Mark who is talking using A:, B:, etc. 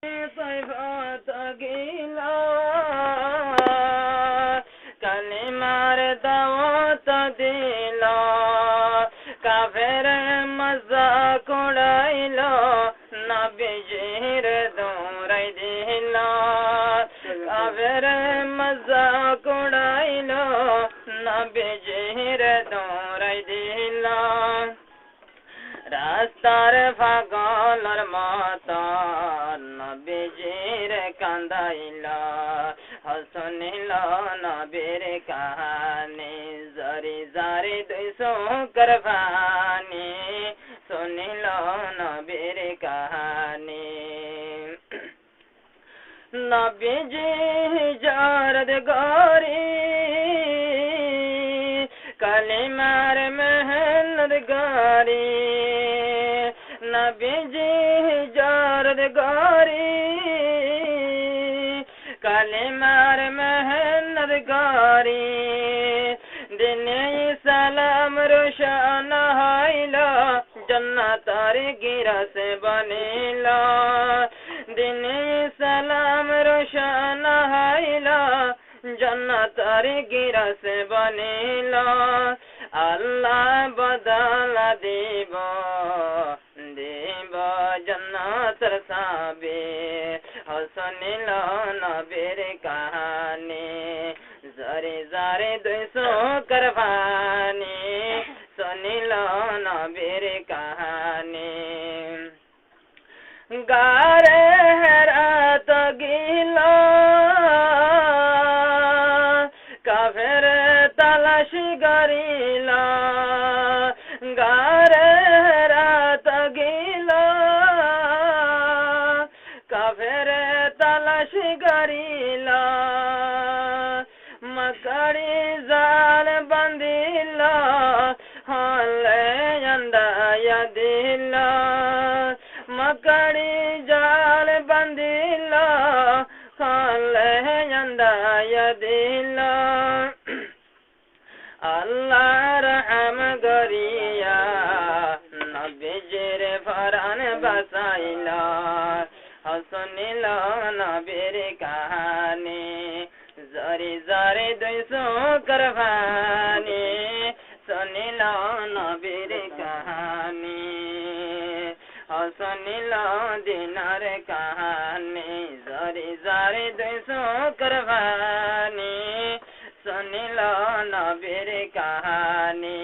A: صفات গিলা কালিমার দাওয়াত দিল কাফের মজাক উড়াইল নবীজির দৌড়াই দিল কাফের মজাক উড়াইল নবীজির দৌড়াই দিল রাস্তার পাগলের মতো নবীজির কান্দাইল শুনিল নবীর কাহানি জারি জারি 200 করবানি শুনিল নবীর কাহানি নবীজি হিজরত গরি কালিমার মেহনত গরি নবীজি হিজরত গরি কালিমার মেহনত গরি দিনে সালাম রোশন হইল জন্নতের গিরস বনিল দিনে সালাম রোশন হইল জন্নতের গিরস বনিল আল্লাহ বদল দিব দিব জন্নতের সাবে শুনিল নবীর কাহানি জারে জারে 200 করবানি শুনিল নবীর কাহানি গারে হেরাত গিল কাফের তালাশ গরিল গারে হেরাত গিল কাফের তালাশ গরিল মকড়ি জাল বন্দিল হলে अंदाय दिल मकड़ी जाल बंदिल हले अंदाय दिल अल्लाह रहम गरिया नबीजिर फरान बसाइला सुनिल नबीर कहानी जारी जारी 200 करबानी सुनिल नबीर कहानी सुनिल दिनार कहानी जारी जारी 200 करबानी सुनिल नबीर कहानी